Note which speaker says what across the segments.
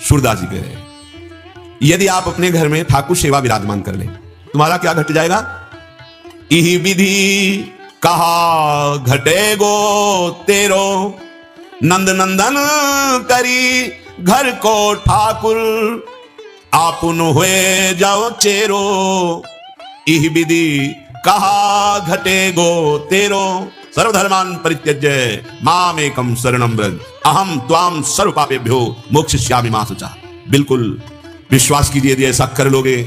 Speaker 1: सूरदास जी कह रहे हैं, यदि आप अपने घर में ठाकुर सेवा विराजमान कर लें, तुम्हारा क्या घट जाएगा? इही विधि कहा घटे गो तेरो, नंद नंदन करी घर को ठाकुर, आपुन हुए जाओ चेरो। इह विधि कहा घटे गो तेरो, सर्वधर्मान परित्यज्य मामेकं शरणं व्रज, अहम त्वाम सर्व पापेभ्यो मोक्षयिष्यामि मा शुचः। बिल्कुल विश्वास कीजिए, यदि ऐसा कर लोगे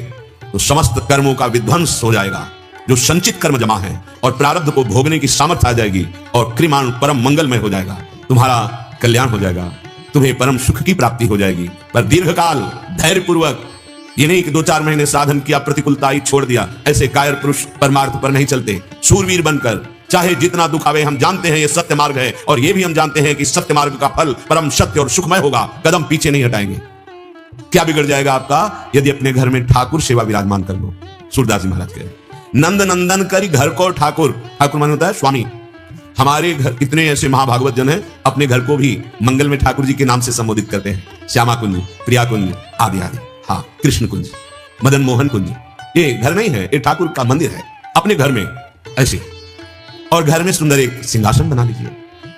Speaker 1: तो समस्त कर्मों का विध्वंस हो जाएगा, जो संचित कर्म जमा है, और प्रारब्ध को भोगने की सामर्थ्य आ जाएगी, और क्रिमान परम मंगलमय हो जाएगा, तुम्हारा कल्याण हो जाएगा, तुम्हें परम सुख की प्राप्ति हो जाएगी। पर दीर्घकाल धैर्य पूर्वक, ये नहीं कि 2-4 महीने साधन किया, प्रतिकूलता ही छोड़ दिया, ऐसे कायर पुरुष परमार्थ पर नहीं चलते। शूरवीर बनकर चाहे जितना दुख आवे, हम जानते हैं ये सत्य मार्ग है, और ये भी हम जानते हैं कि सत्य मार्ग का फल परम सत्य और सुखमय होगा, कदम पीछे नहीं हटाएंगे। क्या बिगड़ जाएगा आपका? यदि अपने घर में ठाकुर सेवा विराजमान कर लो। सूरदास जी महाराज कह रहे, नंद नंदन करी घर को ठाकुर। ठाकुर मान होता है स्वामी। हमारे घर कितने ऐसे महाभागवत जन हैं, अपने घर को भी मंगल में ठाकुर जी के नाम से संबोधित करते हैं। श्यामा कुंज, प्रिया कुंज आदि आदि, हाँ, कृष्ण कुंज, मदन मोहन कुंज। ये घर नहीं है, ये ठाकुर का मंदिर है। अपने घर में ऐसे, और घर में सुंदर एक सिंहासन बना लीजिए,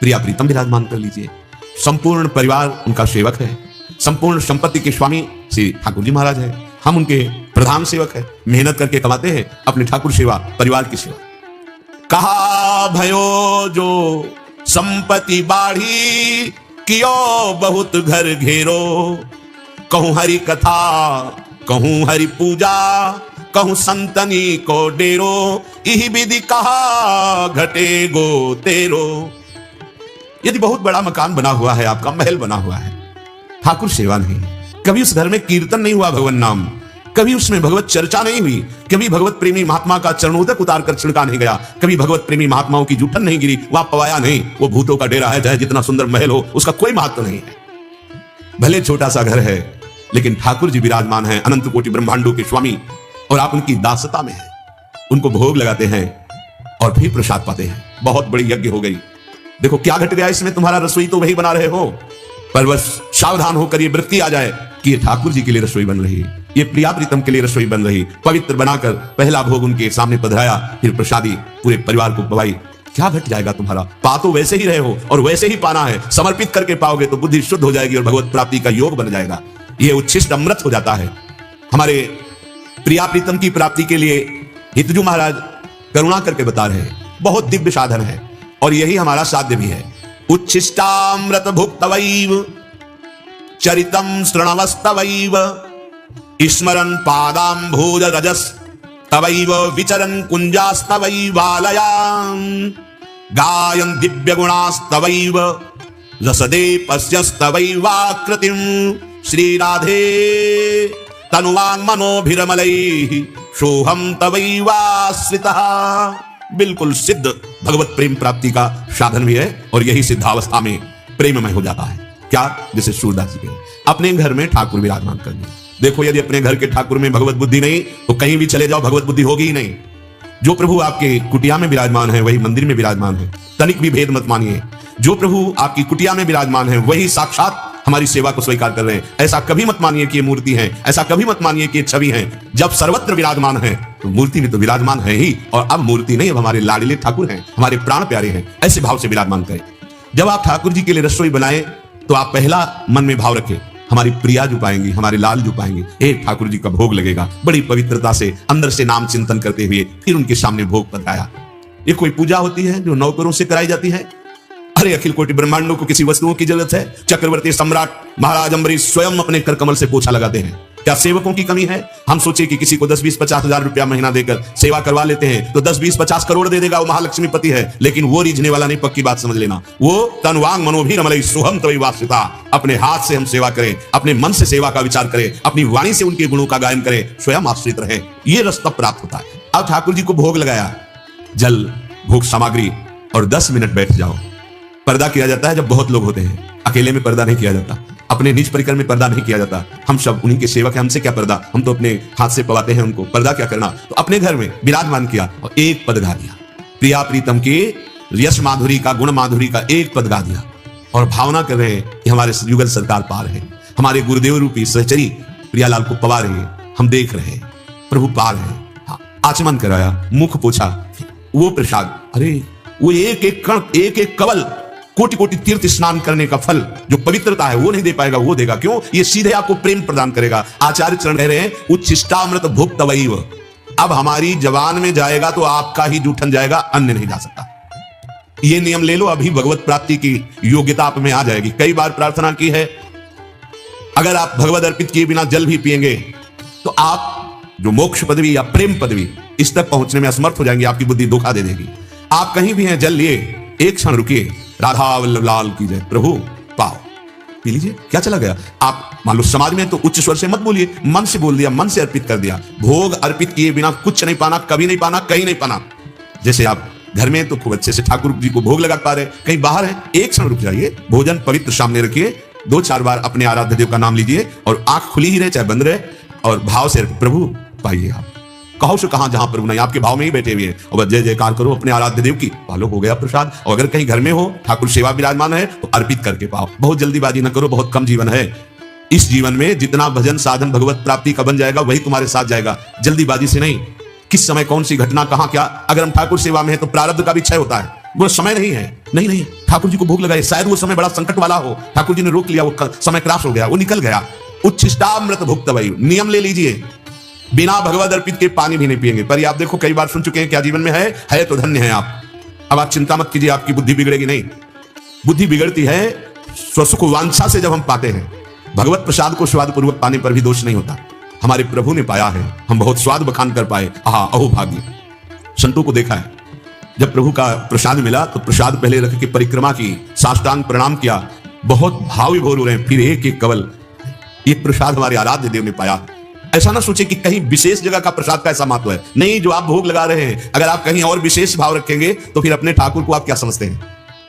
Speaker 1: प्रिया प्रीतम विराजमान कर लीजिए। संपूर्ण परिवार उनका सेवक है, संपूर्ण संपत्ति के स्वामी श्री ठाकुर जी महाराज है, हम उनके प्रधान सेवक है, मेहनत करके कमाते हैं अपने ठाकुर सेवा, परिवार की सेवा। कहा भयो जो संपत्ति बाढ़ी, कियो बहुत घर घेरो, कहूं हरि कथा कहूं हरि पूजा, कहूं संतनी को डेरो, इही विधि कहा घटे गो तेरो। यदि बहुत बड़ा मकान बना हुआ है, आपका महल बना हुआ है, ठाकुर सेवा नहीं, कभी उस घर में कीर्तन नहीं हुआ भगवान नाम, कभी उसमें भगवत चर्चा नहीं हुई, कभी भगवत प्रेमी महात्मा का चरणोदक उतार कर छिड़का नहीं गया, कभी भगवत प्रेमी महात्माओं की जूठन नहीं गिरी, वहां पवाया नहीं, वो भूतों का डेरा है, चाहे जितना सुंदर महल हो, उसका कोई महत्व नहीं है। भले छोटा सा घर है, लेकिन ठाकुर जी विराजमान है, अनंत कोटि ब्रह्मांडों के स्वामी, और आप उनकी दासता में है, उनको भोग लगाते हैं और फिर प्रसाद पाते हैं। बहुत बड़ी यज्ञ हो गई। देखो क्या घट गया इसमें, तुम्हारा रसोई तो वही बना रहे हो, पर बस सावधान होकर ये वृत्ति आ जाए कि ये ठाकुर जी के लिए रसोई बन रही है, ये प्रिया प्रीतम के लिए रसोई बन रही, पवित्र बनाकर पहला भोग उनके सामने पधराया, फिर प्रसादी पूरे परिवार को पवाई। क्या घट जाएगा तुम्हारा? पा तो वैसे ही रहे हो और वैसे ही पाना है, समर्पित करके पाओगे तो बुद्धि शुद्ध हो जाएगी और भगवत प्राप्ति का योग बन जाएगा, ये उच्छिष्ट अमृत हो जाता है। हमारे प्रिया प्रीतम की प्राप्ति के लिए हितजू महाराज करुणा करके बता रहे हैं, बहुत दिव्य साधन है, और यही हमारा साध्य भी है। उच्छिष्टामृत भुक्तवैव चरितम शृणवस्तवैव, स्मरन् पादाम्भोज रजस तवैव, विचरन् कुंजास्तवैवालयां, गायन् दिव्य गुणास्तवैव, रसदे पश्यस्तवैवाकृतिं, श्री राधे तनुवांग मनोभिरमलैः, सोहम तवैवाश्रितः। बिल्कुल सिद्ध भगवत प्रेम प्राप्ति का साधन भी है, और यही सिद्धावस्था में प्रेममय हो जाता है। क्या? जैसे सूरदास जी के अपने घर में ठाकुर विराजमान कर दिए। देखो, यदि अपने घर के ठाकुर में भगवत बुद्धि नहीं, तो कहीं भी चले जाओ भगवत बुद्धि होगी ही नहीं। जो प्रभु आपके कुटिया में विराजमान है वही मंदिर में विराजमान है, तनिक भी भेद मत मानिए। जो प्रभु आपकी कुटिया में विराजमान है वही साक्षात हमारी सेवा को स्वीकार कर रहे हैं। ऐसा कभी मत मानिए कि ये मूर्ति है, ऐसा कभी मत मानिए कि ये छवि है। जब सर्वत्र विराजमान है तो मूर्ति भी तो विराजमान है ही, और अब मूर्ति नहीं, अब हमारे लाडले ठाकुर हैं, हमारे प्राण प्यारे हैं। ऐसे भाव से विराजमान करें। जब आप ठाकुर जी के लिए रसोई बनाए तो आप पहला मन में भाव रखें, हमारी प्रिया जो पाएंगी, हमारे लाल जो पाएंगे, एक ठाकुर जी का भोग लगेगा। बड़ी पवित्रता से अंदर से नाम चिंतन करते हुए फिर उनके सामने भोग पधराया। ये कोई पूजा होती है जो नौकरों से कराई जाती है? अरे अखिल कोटि ब्रह्मांडों को किसी वस्तुओं की जरूरत है? चक्रवर्ती सम्राट महाराज अम्बरीश स्वयं अपने कर कमल से पोछा लगाते हैं। क्या सेवकों की कमी है? हम सोचे कि किसी को 10-20-50 हजार रुपया महीना देकर सेवा करवा लेते हैं तो 10-20-50 करोड़ दे देगा, वो महालक्ष्मी पति है। लेकिन वो रीझने वाला नहीं, पक्की बात समझ लेना। वो तनवांग मनोभिरमलैः सोहम तवैवाश्रितः, अपने हाथ से हम सेवा करें, अपने मन से सेवा का विचार करें, अपनी वाणी से उनके गुणों का गायन करें, स्वयं आश्रित रहे, ये रस तब प्राप्त होता है। अब ठाकुर जी को भोग लगाया, जल भोग सामग्री, और 10 मिनट बैठ जाओ। पर्दा किया जाता है जब बहुत लोग होते हैं, अकेले में पर्दा नहीं किया जाता, अपने निज परिकर में पर्दा नहीं किया जाता। हम सब उन्हीं के सेवक हैं, हमसे क्या पर्दा, हम तो अपने हाथ से पवाते हैं उनको, पर्दा क्या करना। तो अपने घर में विराजमान किया और एक पद गा दिया, प्रिया प्रीतम के यश माधुरी का, गुण माधुरी का एक पद गा दिया, और भावना कर रहे हैं कि हमारे युगल सरकार पार है, हमारे गुरुदेव रूपी सहचरी प्रियालाल को पवा रहे हैं, हम देख रहे हैं, प्रभु पा रहे हैं। हाँ, आचमन कराया, मुख पोछा, वो प्रसाद, अरे वो एक एक कण, एक एक कवल, कोटि कोटि तीर्थ स्नान करने का फल जो पवित्रता है वो नहीं दे पाएगा, वो देगा। क्यों? ये सीधे आपको प्रेम प्रदान करेगा। आचार्य चरण कह रहे हैं उच्छिष्टामृत भुक्तवैव, अब हमारी जवान में जाएगा तो आपका ही जूठन जाएगा, अन्य नहीं जा सकता। ये नियम ले लो, अभी भगवत प्राप्ति की योग्यता आप में आ जाएगी। कई बार प्रार्थना की है, अगर आप भगवत अर्पित किए बिना जल भी पिएंगे तो आप जो मोक्ष पदवी या प्रेम पदवी इस तक पहुंचने में असमर्थ हो जाएंगे, आपकी बुद्धि धोखा दे देगी। आप कहीं भी हैं, जल लिए, एक क्षण रुकिए, राधा वल्लभ लाल की जय, प्रभु पाओ, पी लीजिए। क्या चला गया? आप मान लो समाज में तो उच्च स्वर से मत बोलिए, मन से बोल दिया, मन से अर्पित कर दिया। भोग अर्पित किए बिना कुछ नहीं पाना, कभी नहीं पाना, कहीं नहीं पाना। जैसे आप घर में तो खूब अच्छे से ठाकुर जी को भोग लगा पा रहे, कहीं बाहर है, एक क्षण रुक जाइए, भोजन पवित्र सामने रखिए, 2-4 बार अपने आराध्य देव का नाम लीजिए और आंख खुली ही रहे चाहे बंद रहे, और भाव से प्रभु पाइए। आप कहो से कहां, जहां प्रभु नहीं, आपके भाव में ही बैठे हुए हैं, और जय जयकार करो अपने आराध्य देव की, पालो, हो गया प्रसाद। और अगर कहीं घर में हो, ठाकुर सेवा विराजमान है, तो अर्पित करके पाओ। बहुत जल्दीबाजी न करो, बहुत कम जीवन है। इस जीवन में जितना भजन साधन भगवत प्राप्ति का बन जाएगा वही तुम्हारे साथ जाएगा, जल्दीबाजी से नहीं। किस समय कौन सी घटना कहां क्या, अगर हम ठाकुर सेवा में है तो प्रारब्ध का भी क्षय होता है, वो समय नहीं है। नहीं, ठाकुर जी को भोग लगाए, शायद वो समय बड़ा संकट वाला हो, ठाकुर जी ने रोक लिया, वो समय क्रॉस हो गया, वो निकल गया। उच्छिष्टामृत भुक्तवैव, नियम ले लीजिए, बिना भगवत अर्पित के पानी भी नहीं पिएंगे। पर आप देखो, कई बार सुन चुके हैं क्या जीवन में है तो धन्य है आप। अब आप चिंता मत कीजिए, आपकी बुद्धि बिगड़ेगी नहीं। बुद्धि बिगड़ती है स्वसुख वांछा से जब हम पाते हैं। भगवत प्रसाद को स्वाद पूर्वक पाने पर भी दोष नहीं होता। हमारे प्रभु ने पाया है, हम बहुत स्वाद बखान कर पाए, आहा अहो भाग्य। संतों को देखा है, जब प्रभु का प्रसाद मिला तो प्रसाद पहले रख के परिक्रमा की, साष्टांग प्रणाम किया, बहुत भाव विभोर हो रहे हैं, फिर एक एक कवल, ये प्रसाद हमारे आराध्य देव ने पाया। ऐसा ना सोचे कि कहीं विशेष जगह का प्रसाद का ऐसा महत्व है, नहीं। जो आप भोग लगा रहे हैं, अगर आप कहीं और विशेष भाव रखेंगे तो फिर अपने ठाकुर को आप क्या समझते हैं?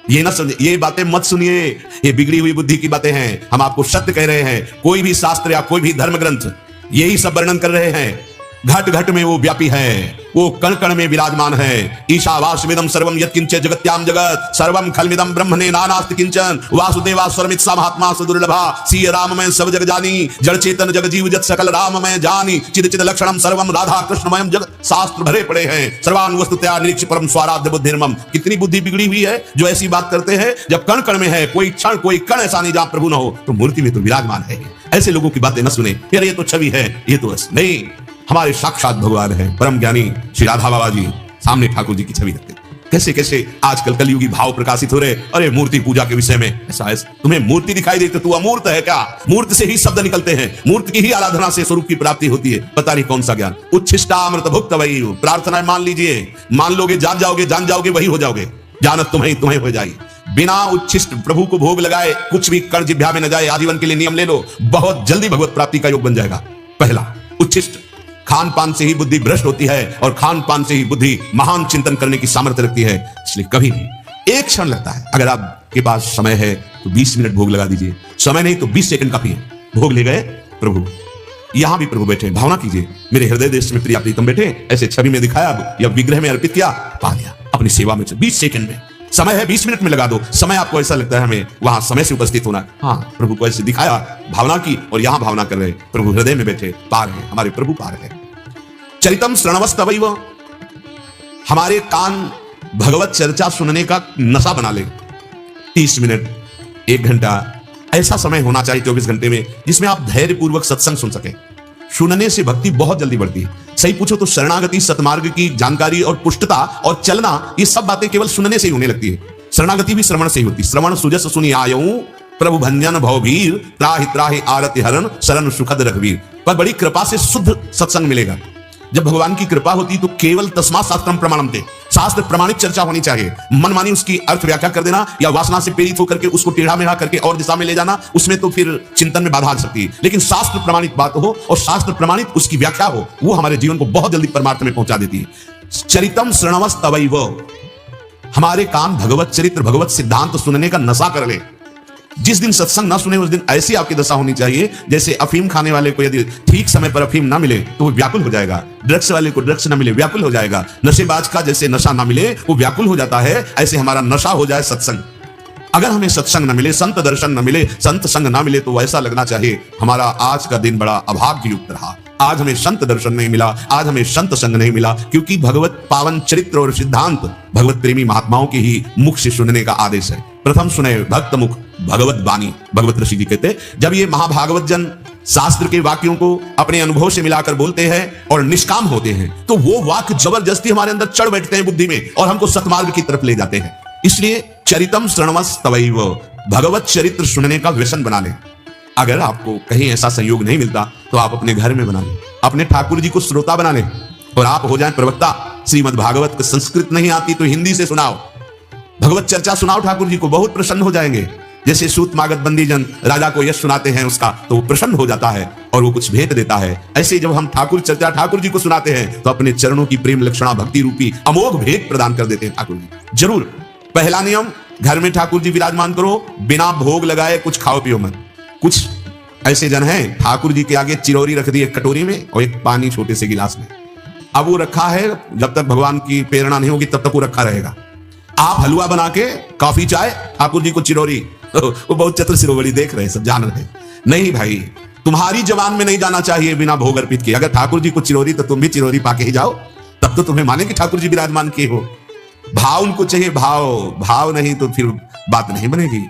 Speaker 1: ये ना समझे, ये बातें मत सुनिए, ये बिगड़ी हुई बुद्धि की बातें हैं। हम आपको सत्य कह रहे हैं। कोई भी शास्त्र या कोई भी धर्म ग्रंथ यही सब वर्णन कर रहे हैं। घट घट में वो व्यापी है, वो कण कण में विराजमान है। ईशावास्यमिदं सर्वं यत्किंचित् जगत्याम जगत सर्वं खल्मिदं ब्रह्मणे नानास्ति किंचन। वासुदेवास्वरमित सा महात्मा सुदुर्लभा सी राम में सब जग जानी। जड़ चेतन जग जीव जत सकल राम में जानी। चिद चिद लक्षणम सर्वम राधा कृष्णमयम जगत। शास्त्र भरे पड़े हैं, सर्वान वस्तुतया निरीक्ष परम स्वाराध्य बुद्धिर्मम। कितनी बुद्धि बिगड़ी हुई है जो ऐसी बात करते हैं। जब कण कण में है, कोई क्षण कोई कण ऐसा नहीं जहां प्रभु न हो, तो मूर्ति में तो विराजमान है। ऐसे लोगों की बातें न सुने, यार ये तो छवि है, ये तो नहीं, हमारे साक्षात भगवान है, परम ज्ञानी श्री राधा बाबा जी सामने ठाकुर जी की छवि रखते। कैसे कैसे आजकल कलयुगी भाव प्रकाशित हो रहे। अरे मूर्ति पूजा के विषय में ऐसा है, तुम्हें मूर्ति दिखाई देती, तू अमूर्त है क्या? मूर्ति से ही शब्द निकलते हैं, मूर्ति की ही आराधना से स्वरूप की प्राप्ति होती है। पता नहीं कौन सा ज्ञान। उच्छिष्टामृत भुक्तवैव, प्रार्थना मान लीजिए, मान लोगे, जान जाओगे, वही हो जाओगे। जानत तुम्हें हो जाएगी। बिना उच्छिष्ट प्रभु को भोग लगाए कुछ भी कण जिह्वा में न जाए। आजीवन के लिए नियम ले लो, बहुत जल्दी भगवत प्राप्ति का योग बन जाएगा। पहला, उच्छिष्ट। खान पान से ही बुद्धि भ्रष्ट होती है, और खान पान से ही बुद्धि महान चिंतन करने की सामर्थ्य रखती है। इसलिए कभी नहीं, एक क्षण लगता है। अगर आपके पास समय है तो 20 मिनट भोग लगा दीजिए, समय नहीं तो 20 सेकंड काफी है। भोग ले गए, प्रभु यहां भी प्रभु बैठे, भावना कीजिए, मेरे हृदय देश में प्रिया प्रीतम बैठे, ऐसे छवि में दिखाया या विग्रह में अर्पित किया, पा लिया अपनी सेवा में। 20 सेकंड में समय है, 20 मिनट में लगा दो। समय आपको ऐसा लगता है हमें वहां समय से उपस्थित होना, हाँ प्रभु को ऐसे दिखाया, भावना की, और यहां भावना कर रहे, प्रभु हृदय में बैठे, पा रहे, हमारे प्रभु पा रहे। चरितम श्रणवस्तवैव, हमारे कान भगवत चर्चा सुनने का नशा बना ले। 30 मिनट, 1 घंटा ऐसा समय होना चाहिए 24 घंटे में जिसमें आप धैर्य पूर्वक सत्संग सुन सके। सुनने से भक्ति बहुत जल्दी बढ़ती है। सही पूछो तो शरणागति, सतमार्ग की जानकारी और पुष्टता और चलना, ये सब बातें केवल सुनने से ही होने लगती है। शरणागति भी श्रवण से ही होती। श्रवण सुजस सुनि आयऊ, प्रभु भंजन भवभीर, त्राहि त्राहि आरति हरण, शरण सुखद रघुवीर। पर बड़ी कृपा से शुद्ध सत्संग मिलेगा। जब भगवान की कृपा होती तो केवल तस्मात् शास्त्रम प्रमाणम थे, शास्त्र प्रमाणित चर्चा होनी चाहिए। मनमानी उसकी अर्थ व्याख्या कर देना या वासना से प्रेरित होकर के उसको टेढ़ा मेढ़ा करके और दिशा में ले जाना, उसमें तो फिर चिंतन में बाधा आ सकती है। लेकिन शास्त्र प्रमाणित बात हो और शास्त्र प्रमाणित उसकी व्याख्या हो, वो हमारे जीवन को बहुत जल्दी परमार्थ में पहुंचा देती है। चरितम श्रणवस्तवैव, हमारे कान भगवत चरित्र, भगवत सिद्धांत सुनने का नशा कर ले। जिस दिन सत्संग ना सुने उस दिन ऐसी आपकी दशा होनी चाहिए जैसे अफीम खाने वाले को यदि ठीक समय पर अफीम ना मिले तो वो व्याकुल हो जाएगा। ड्रग्स वाले को ड्रग्स ना मिले, व्याकुल हो जाएगा। नशेबाज का जैसे नशा ना मिले वो व्याकुल हो जाता है, ऐसे हमारा नशा हो जाए सत्संग। अगर हमें सत्संग न मिले, संत दर्शन न मिले, संत संग न मिले, तो ऐसा लगना चाहिए हमारा आज का दिन बड़ा अभाग्य युक्त रहा। आज हमें संत दर्शन नहीं मिला, आज हमें संत संग नहीं मिला, क्योंकि भगवत पावन चरित्र और सिद्धांत भगवत प्रेमी महात्माओं के ही मुख से सुनने का आदेश है। प्रथम सुने भक्त मुख भगवत वाणी। भगवत ऋषि जी कहते, जब ये महाभागवत जन शास्त्र के वाक्यों को अपने अनुभव से मिलाकर बोलते हैं और निष्काम होते हैं, तो वो वाक्य जबरदस्ती हमारे अंदर चढ़ बैठते हैं बुद्धि में और हमको सतमार्ग की तरफ ले जाते हैं। इसलिए चरितम श्रवणमस्तवैव, भगवत चरित्र सुनने का व्यसन बना लें। अगर आपको कहीं ऐसा संयोग नहीं मिलता तो आप अपने घर में बना लें, अपने ठाकुर जी को श्रोता बना लें और आप हो जाएं प्रवक्ता। श्रीमद् भागवत को संस्कृत नहीं आती तो हिंदी से सुनाओ, भगवत चर्चा सुनाओ ठाकुर जी को, बहुत प्रसन्न हो जाएंगे। जैसे सूत मागत बंदी जन राजा को यश सुनाते हैं उसका, तो वो प्रसन्न हो जाता है और वो कुछ भेद देता है। ऐसे जब हम ठाकुर चर्चा ठाकुर जी को सुनाते हैं तो अपने चरणों की प्रेम लक्षणा भक्ति रूपी अमोघ भेद प्रदान कर देते हैं ठाकुर जी। जरूर पहला नियम, घर में ठाकुर जी विराजमान करो, बिना भोग लगाए कुछ खाओ पियो मत। कुछ ऐसे जन हैं ठाकुर जी के आगे चिरौरी रख दी एक कटोरी में और एक पानी छोटे से गिलास में, अब वो रखा है, जब तक भगवान की प्रेरणा नहीं होगी तब तक वो रखा रहेगा। आप हलवा बना के, कॉफी चाय, ठाकुर जी को चिरौरी, वो बहुत चतुर शिरोमणि देख रहे हैं, सब जान रहे हैं। नहीं भाई, तुम्हारी जबान में नहीं जाना चाहिए बिना भोग अर्पित किए। अगर ठाकुर जी को चिरौरी तो तुम भी चिरौरी पाके ही जाओ, तब तो तुम्हें माने कि ठाकुर जी विराजमान किए हो। भाव उनको चाहिए, भाव नहीं तो फिर बात नहीं बनेगी।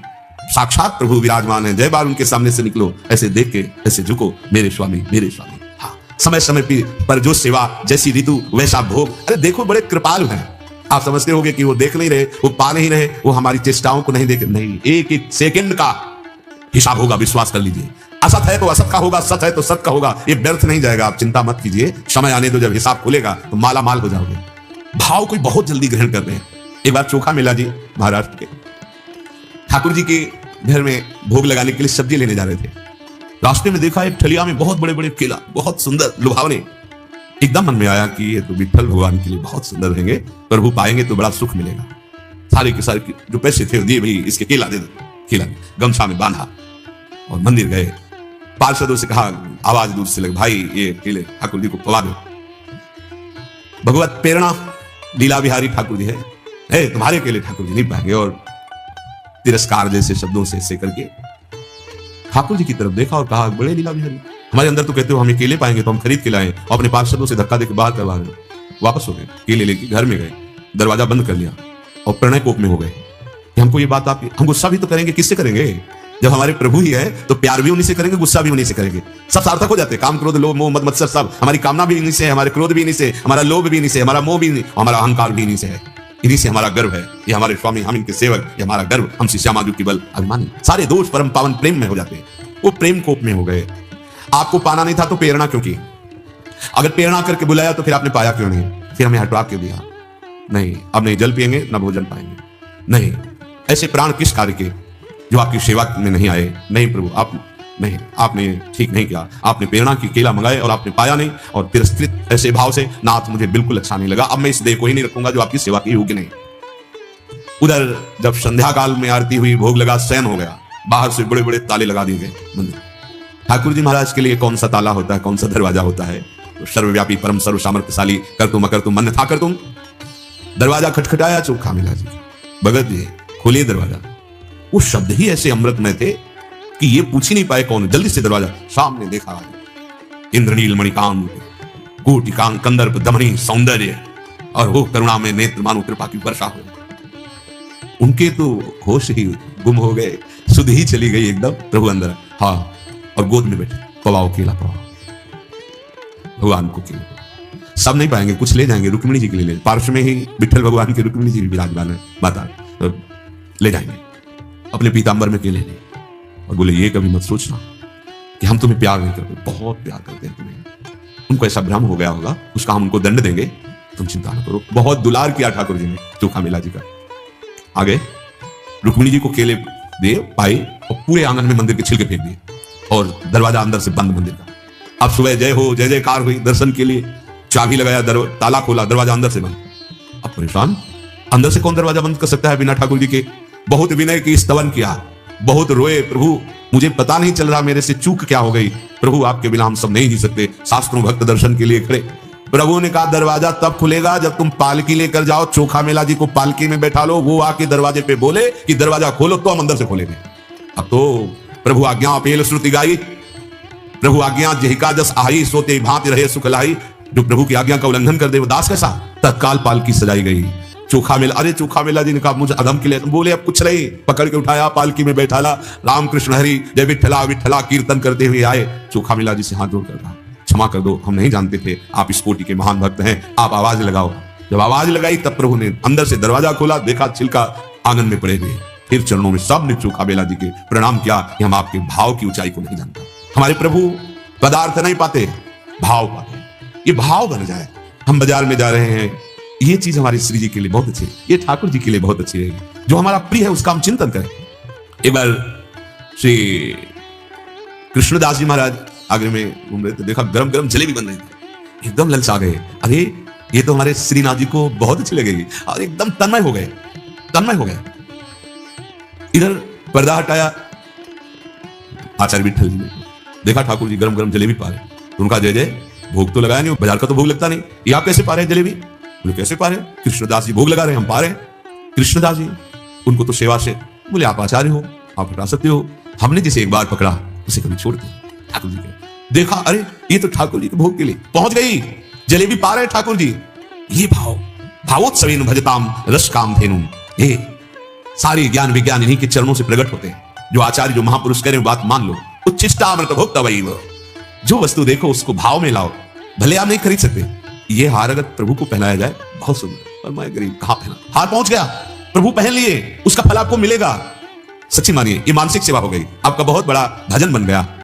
Speaker 1: साक्षात प्रभु विराजमान है, जय बार उनके सामने से निकलो, ऐसे देख के ऐसे झुको, मेरे स्वामी मेरे स्वामी। हाँ, समय समय पर जो सेवा, जैसी ऋतु वैसा भोग। अरे देखो बड़े कृपालु हैं। आप समझते होंगे कि वो देख नहीं रहे, वो पा नहीं रहे, वो हमारी चेष्टाओं को नहीं देख, नहीं, एक एक सेकंड का हिसाब होगा, विश्वास कर लीजिए। असत है तो असत का होगा, सत है तो सत का होगा, ये व्यर्थ नहीं जाएगा। आप चिंता मत कीजिए, समय आने दो, जब हिसाब खुलेगा तो माला माल हो जाओगे। भाव कोई बहुत जल्दी ग्रहण करते हैं। एक बार चोखा मेला जी महाराष्ट्र के, ठाकुर जी के घर में भोग लगाने के लिए सब्जी लेने जा रहे थे। रास्ते में देखा एक ठलिया में बहुत बड़े बड़े केला, बहुत सुंदर लुभावने। एकदम मन में आया कि ये तो विठ्ठल भगवान के लिए बहुत सुंदर रहेंगे, प्रभु पाएंगे तो बड़ा सुख मिलेगा। सारे के सारे जो पैसे थे दिए, भाई इसके केला दे दो। केला गमछा में बांधा और मंदिर गए। पार्षदों से कहा, आवाज दूर से लगे, भाई ये केले ठाकुर जी को पवा दो। भगवत प्रेरणा लीला बिहारी ठाकुर जी है, तुम्हारे केले ठाकुर जी नहीं पाएंगे। और तिरस्कार जैसे शब्दों से ऐसे करके ठाकुर जी की तरफ देखा और कहा, बड़े लीला बिहारी, हमारे अंदर तो कहते हो हमें केले पाएंगे तो हम खरीद के लाए, और अपने पार्षदों से धक्का देकर बाहर करवा रहे। वापस हो गए, केले लेके घर में गए, दरवाजा बंद कर लिया और प्रणय कोप में हो गए कि हमको ये बात आप, हम गुस्सा भी तो करेंगे, किससे करेंगे? जब हमारे प्रभु ही है तो प्यार भी उन्हीं से करेंगे, गुस्सा भी उन्हीं से करेंगे। सब सार्थक हो जाते हैं, काम क्रोध लोभ मोह मद मत्सर सब। हमारी कामना भी इन्हीं से है, हमारे क्रोध भी इन्हीं से, हमारा लोभ भी इन्हीं से, हमारा मोह भी इन्हीं, हमारा अहंकार भी इन्हीं से है। इन्हीं से हमारा गर्व है, ये हमारे स्वामी, हम इनके सेवक, ये हमारा गर्व, हम श्री श्यामा जी की बल अभिमानी। सारे दोष परम पावन प्रेम में हो जाते हैं, वो प्रेम कोप में हो गए। आपको पाना नहीं था तो प्रेरणा क्यों की? अगर प्रेरणा करके बुलाया तो फिर आपने पाया क्यों नहीं? फिर हमें हटवा क्यों दिया? नहीं, अब नहीं जल पिएंगे ना भोजन पाएंगे। नहीं, ऐसे प्राण किस कार्य के जो आपकी सेवा में नहीं आए? नहीं प्रभु, आप नहीं, आपने ठीक नहीं किया। आपने प्रेरणा की केला मंगाए और आपने पाया नहीं, और तिरस्कृत ऐसे भाव से, नाथ मुझे बिल्कुल अच्छा नहीं लगा, अब मैं इस देह को ही नहीं रखूंगा जो आपकी सेवा की योग्य नहीं। उधर जब संध्या काल में आरती हुई, भोग लगा, शयन हो गया, बाहर से बड़े बड़े ताले लगा दिए गए मंदिर। ठाकुर जी महाराज के लिए कौन सा ताला होता है, कौन सा दरवाजा होता है? तो सर्वव्यापी परम सर्व सामर्थ्यशाली कर तुम अकर तुम मन था कर तुम। दरवाजा खटखटाया, चोखा मिला जी, भगत जी खोलिए दरवाजा। वो शब्द ही ऐसे अमृतमय थे कि ये पूछ ही नहीं पाए कौन। जल्दी से दरवाजा सामने देखा, इंद्रनील मणिकांत कोटिकांत कंदर्प दमनी सौंदर्य, और वो करुणा में नेत्र मानो कृपा की वर्षा हो। उनके तो होश ही गुम हो गए, सुध ही चली गई एकदम। प्रभु अंदर, हाँ, और गोद में बैठे, पवाओ केला पवाओ, भगवान को केला। सब नहीं पाएंगे, कुछ ले जाएंगे, रुक्मिणी जी के लिए ले, पार्श्व में ही विठ्ठल भगवान के रुक्मिणी जी विराजमान है, माता, ले जाएंगे अपने पीतांबर में केले ले। और बोले ये कभी मत सोचना कि हम तुम्हें प्यार नहीं करते, बहुत प्यार करते हैं तुम्हें। उनको ऐसा भ्रम हो गया होगा, उसका हम उनको दंड देंगे, तुम चिंता न करो। बहुत दुलार किया ठाकुर जी ने चोखा मेला जी का। आगे रुक्मिणी जी को केले दिए, पाए, और पूरे आंगन में मंदिर के छिलके फेंक दिए, और दरवाजा अंदर से बंद मंदिर का। अब सुबह जय हो, जय जयकार हुई, दर्शन के लिए चाबी लगाया, ताला खोला, दरवाजा अंदर से बंद। अब परेशान, अंदर से कौन दरवाजा बंद कर सकता है बिना ठाकुर जी के? बहुत विनय की स्तवन किया, बहुत रोए, प्रभु मुझे पता नहीं चल रहा मेरे से चूक क्या हो गई, प्रभु आपके बिना हम सब नहीं जी सकते, शास्त्रों भक्त दर्शन के लिए खड़े। प्रभु ने कहा दरवाजा तब खुलेगा जब तुम पालकी लेकर जाओ, चोखा मेला जी को पालकी में बैठा लो, वो आके दरवाजे पे बोले कि दरवाजा खोलो तो हम अंदर से खोलेंगे। अब तो प्रभु आज्ञा अपेल श्रुति गाई, प्रभु आज्ञा जहिका जस आई, सोते भांति रहे सुख लाई। जो प्रभु की आज्ञा का उल्लंघन कर दे वो दास कैसा। तत्काल पालकी सजाई गई। चोखा मेला, अरे चोखा मेला जी ने कहा मुझे अधम के लिए, बोले अब कुछ नहीं, पकड़ के उठाया, पालकी में बैठाला, राम कृष्ण हरि जय विठला विठला कीर्तन करते हुए आए। चोखा मेला जी से हाथ जोड़ कर कहा क्षमा कर दो, हम नहीं जानते थे आप इस कोटि के महान भक्त हैं, आप आवाज लगाओ। जब आवाज लगाई तब प्रभु ने अंदर से दरवाजा खोला, देखा छिलका आंगन में पड़े हुए। फिर चरणों में सबने चोखा मेला जी के प्रणाम किया कि हम आपके भाव की ऊंचाई को नहीं जानते। हमारे प्रभु पदार्थ नहीं पाते, भाव पाते। ये भाव बन जाए। हम बाजार में जा रहे हैं, ये चीज हमारी श्री जी के लिए बहुत अच्छी है, ये ठाकुर जी के लिए बहुत अच्छी रहेगी। जो हमारा प्रिय है उसका हम चिंतन करें। एक बार श्री कृष्णदास जी महाराज आगरे में घूम रहे थे, देखा गरम गरम जलेबी बन रही थी, एकदम ललचा गए। अरे ये तो हमारे श्रीनाथ जी को बहुत अच्छी लगेगी, और एकदम तन्मय हो गए, तन्मय हो गए। इधर पर्दा हटाया, आचार्य विठल जी ने देखा ठाकुर जी गरम गरम जलेबी पा रहे, तो उनका जय जय, भोग तो लगाया नहीं, बाजार का तो भोग लगता नहीं, ये आप कैसे पा रहे हैं जलेबी? बोले कैसे पा रहे हैं? कृष्णदास जी भोग लगा रहे हैं, हम पा रहे हैं। कृष्णदास जी उनको तो सेवा से, बोले आप आचार्य हो, आप हटा सकते हो, हमने जिसे एक बार पकड़ा उसे कभी छोड़ दिया। ठाकुर जी के देखा, अरे ये तो ठाकुर जी के भोग के लिए पहुंच गई, जलेबी पा रहे ठाकुर जी। ये भाव, भावोत्सवेन भजताम रस काम धेनु, ये सारे ज्ञान विज्ञान इन्हीं के चरणों से प्रकट होते हैं। जो आचार्य जो महापुरुष करें बात मान लो। उच्छिष्टामृत भोक्ता वही, जो वस्तु देखो उसको भाव में लाओ, भले आप नहीं खरीद सकते। ये हार अगर प्रभु को पहनाया जाए बहुत सुंदर, पर मैं गरीब कहां पहना, हार पहुंच गया, प्रभु पहन लिए, उसका फल आपको मिलेगा। सच्ची मानिए ये मानसिक सेवा हो गई, आपका बहुत बड़ा भजन बन गया।